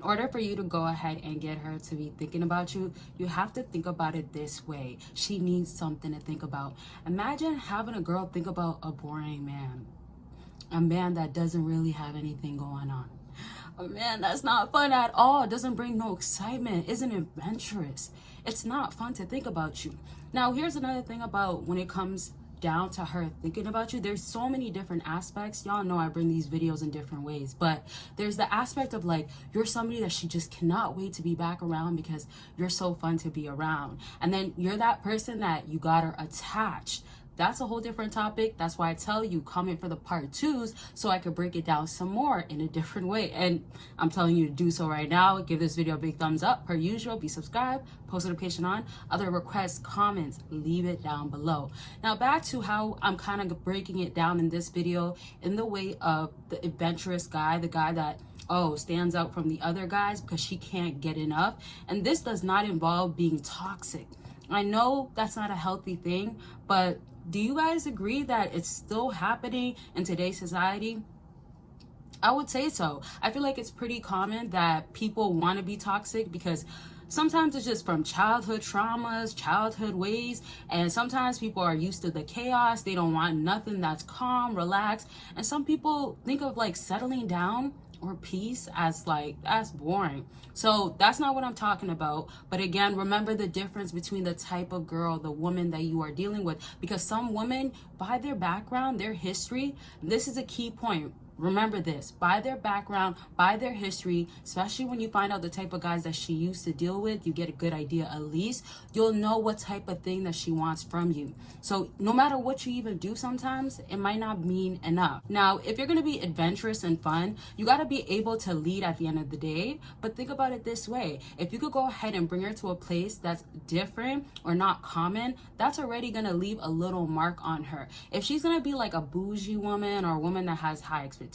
In order for you to go ahead and get her to be thinking about you, you have to think about it this way. She needs something to think about. Imagine having a girl think about a boring man, a man that doesn't really have anything going on. A man that's not fun at all, doesn't bring no excitement, isn't adventurous. It's not fun to think about you. Now, here's another thing about when it comes down to her thinking about you. There's so many different aspects. Y'all know I bring these videos in different ways, but there's the aspect of like, you're somebody that she just cannot wait to be back around because you're so fun to be around. And then you're that person that you got her attached. That's a whole different topic. That's why I tell you, comment for the part 2s so I could break it down some more in a different way. And I'm telling you to do so right now. Give this video a big thumbs up. Per usual, be subscribed, post notification on. Other requests, comments, leave it down below. Now back to how I'm kind of breaking it down in this video in the way of the adventurous guy, the guy that stands out from the other guys because she can't get enough. And this does not involve being toxic. I know that's not a healthy thing, but do you guys agree that it's still happening in today's society? I would say so. I feel like it's pretty common that people want to be toxic because sometimes it's just from childhood traumas, childhood ways, and sometimes people are used to the chaos. They don't want nothing that's calm, relaxed, and some people think of like settling down or peace as like, that's boring. So that's not what I'm talking about. But again, remember the difference between the type of girl, the woman that you are dealing with, because some women, by their background, their history, this is a key point. Remember this, by their background, by their history, especially when you find out the type of guys that she used to deal with, you get a good idea at least. You'll know what type of thing that she wants from you. So no matter what you even do sometimes, it might not mean enough. Now, if you're going to be adventurous and fun, you got to be able to lead at the end of the day. But think about it this way. If you could go ahead and bring her to a place that's different or not common, that's already going to leave a little mark on her. If she's going to be like a bougie woman or a woman that has high expectations,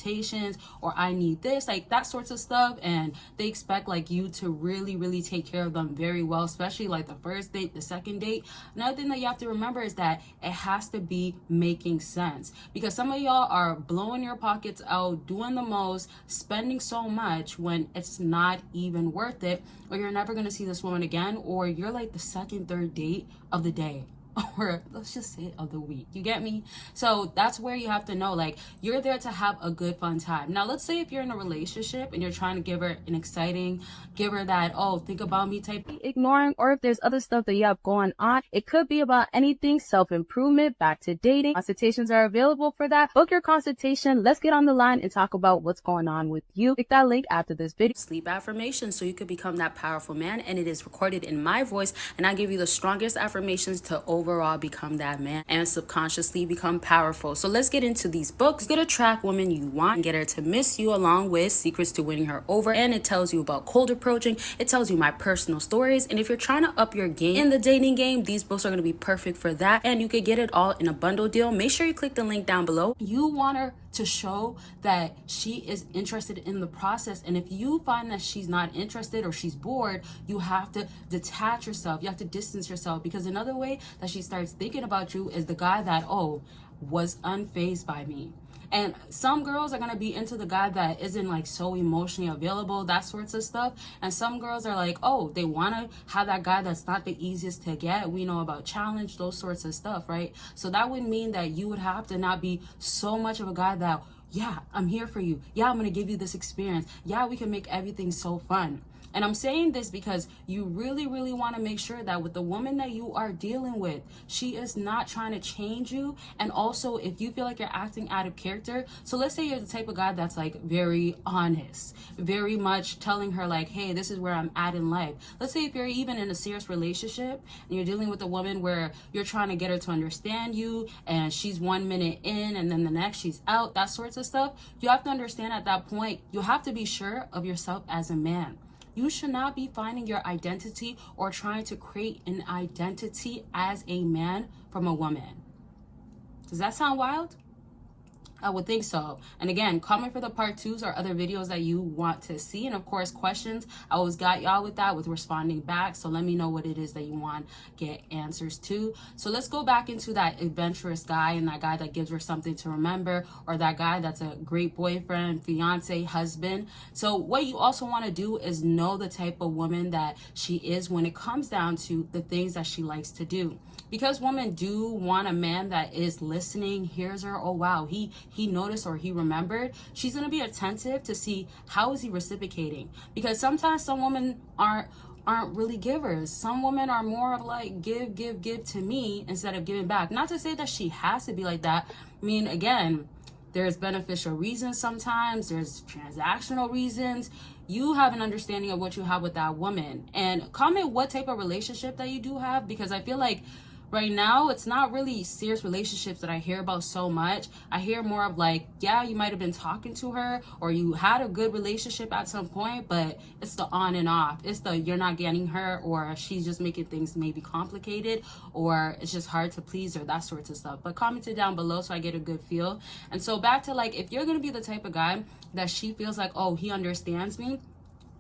or I need this, like that sorts of stuff, and they expect like you to really take care of them very well, especially like the first date, the second date. Another thing that you have to remember is that it has to be making sense, because some of y'all are blowing your pockets out, doing the most, spending so much when it's not even worth it, or you're never going to see this woman again, or you're like the second, third date of the day, or let's just say of the week. You get me? So that's where you have to know, like, you're there to have a good fun time. Now let's say if you're in a relationship and you're trying to give her an exciting, give her that, oh, think about me type ignoring, or if there's other stuff that you have going on, it could be about anything self-improvement, back to dating. Consultations are available for that. Book your consultation. Let's get on the line and talk about what's going on with you. Click that link after this video. Sleep affirmations so you could become that powerful man, and it is recorded in my voice, and I give you the strongest affirmations to overall become that man and subconsciously become powerful. So let's get into these books. Get a track woman you want and get her to miss you, along with secrets to winning her over, and it tells you about cold approaching. It tells you my personal stories, and if you're trying to up your game in the dating game, these books are going to be perfect for that, and you could get it all in a bundle deal. Make sure you click the link down below. You want her to show that she is interested in the process, and if you find that she's not interested or she's bored, you have to detach yourself. You have to distance yourself, because another way that she starts thinking about you is the guy that was unfazed by me. And some girls are going to be into the guy that isn't like so emotionally available, that sorts of stuff. And some girls are like, they want to have that guy that's not the easiest to get. We know about challenge, those sorts of stuff, right? So that would mean that you would have to not be so much of a guy that, yeah, I'm here for you. Yeah, I'm going to give you this experience. Yeah, we can make everything so fun. And I'm saying this because you really want to make sure that with the woman that you are dealing with, she is not trying to change you. And also, if you feel like you're acting out of character, so let's say you're the type of guy that's like very honest, very much telling her like, hey, this is where I'm at in life. Let's say if you're even in a serious relationship and you're dealing with a woman where you're trying to get her to understand you, and she's 1 minute in and then the next she's out, that sorts of stuff, you have to understand at that point, you have to be sure of yourself as a man. You should not be finding your identity or trying to create an identity as a man from a woman. Does that sound wild? I would think so. And again, comment for the part 2s or other videos that you want to see. And of course, questions. I always got y'all with that, with responding back. So let me know what it is that you want to get answers to. So let's go back into that adventurous guy, and that guy that gives her something to remember, or that guy that's a great boyfriend, fiance, husband. So what you also want to do is know the type of woman that she is when it comes down to the things that she likes to do. Because women do want a man that is listening, hears her, oh wow, he noticed or he remembered. She's going to be attentive to see how is he reciprocating. Because sometimes some women aren't really givers. Some women are more of like give to me instead of giving back. Not to say that she has to be like that. I mean, again, there's beneficial reasons sometimes, there's transactional reasons. You have an understanding of what you have with that woman. And comment what type of relationship that you do have, because I feel like right now, it's not really serious relationships that I hear about so much. I hear more of like, yeah, you might have been talking to her or you had a good relationship at some point, but it's the on and off. It's the you're not getting her, or she's just making things maybe complicated, or it's just hard to please her, that sorts of stuff. But comment it down below so I get a good feel. And so back to like, if you're going to be the type of guy that she feels like, oh, he understands me,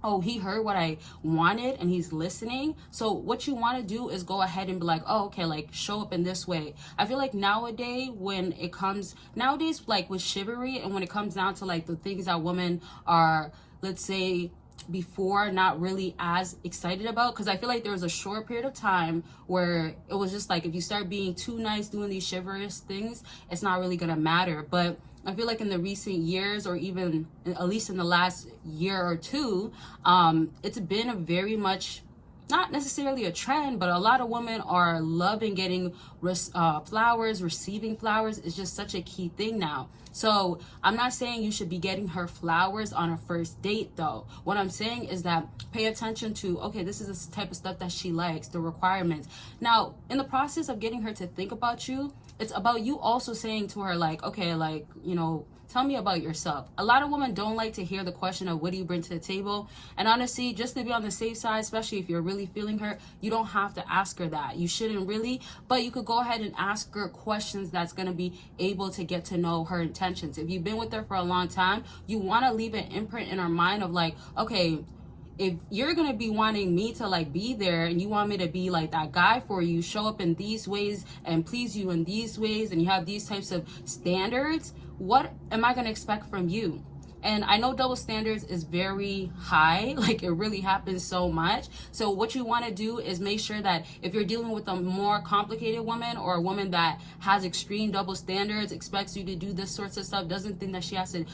oh, he heard what I wanted and he's listening. So what you want to do is go ahead and be like, oh, okay, like show up in this way. I feel like nowadays, like with chivalry, and when it comes down to like the things that women are, let's say, before not really as excited about, because I feel like there was a short period of time where it was just like, if you start being too nice doing these chivalrous things, it's not really gonna matter. But I feel like in the recent years, or even at least in the last year or two, it's been a very much, not necessarily a trend, but a lot of women are loving getting flowers, receiving flowers is just such a key thing now. So I'm not saying you should be getting her flowers on a first date though. What I'm saying is that pay attention to, okay, this is the type of stuff that she likes, the requirements. Now, in the process of getting her to think about you, it's about you also saying to her like, okay, like, you know, tell me about yourself. A lot of women don't like to hear the question of what do you bring to the table. And honestly, just to be on the safe side, especially if you're really feeling her, you don't have to ask her that. You shouldn't really, but you could go ahead and ask her questions that's going to be able to get to know her intentions. If you've been with her for a long time, you want to leave an imprint in her mind of like, okay, if you're going to be wanting me to like be there and you want me to be like that guy for you, show up in these ways and please you in these ways, and you have these types of standards, what am I going to expect from you? And I know double standards is very high, like it really happens so much. So what you want to do is make sure that if you're dealing with a more complicated woman, or a woman that has extreme double standards, expects you to do this sorts of stuff, doesn't think that she has to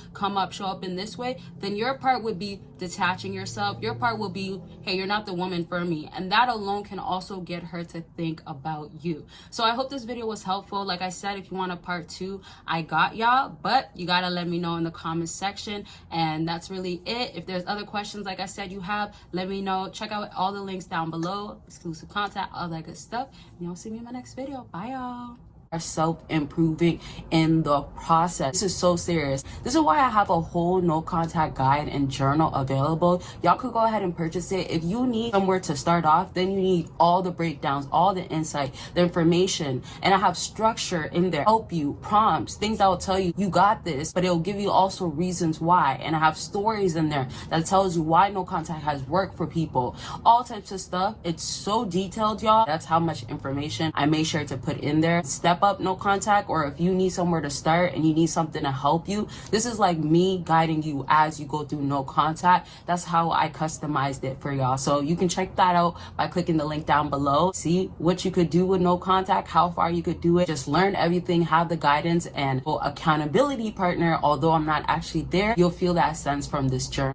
show up in this way, then your part would be detaching yourself. Your part will be, hey, you're not the woman for me. And that alone can also get her to think about you. So I hope this video was helpful. Like I said, if you want a part 2, I got y'all, but you gotta let me know in the comments section. And that's really it. If there's other questions, like I said, you have, let me know. Check out all the links down below, exclusive content, all that good stuff. And y'all see me in my next video. Bye, y'all. Are self-improving in the process. This is so serious. This is why I have a whole no contact guide and journal available. Y'all could go ahead and purchase it. If you need somewhere to start off, then you need all the breakdowns, all the insight, the information, and I have structure in there, help you, prompts, things that will tell you you got this, but it'll give you also reasons why. And I have stories in there that tells you why no contact has worked for people, all types of stuff. It's so detailed, y'all. That's how much information I made sure to put in there. Step up no contact, or if you need somewhere to start and you need something to help you, this is like me guiding you as you go through no contact. That's how I customized it for y'all. So you can check that out by clicking the link down below. See what you could do with no contact, how far you could do it, just learn everything, have the guidance and accountability partner. Although I'm not actually there, you'll feel that sense from this journey.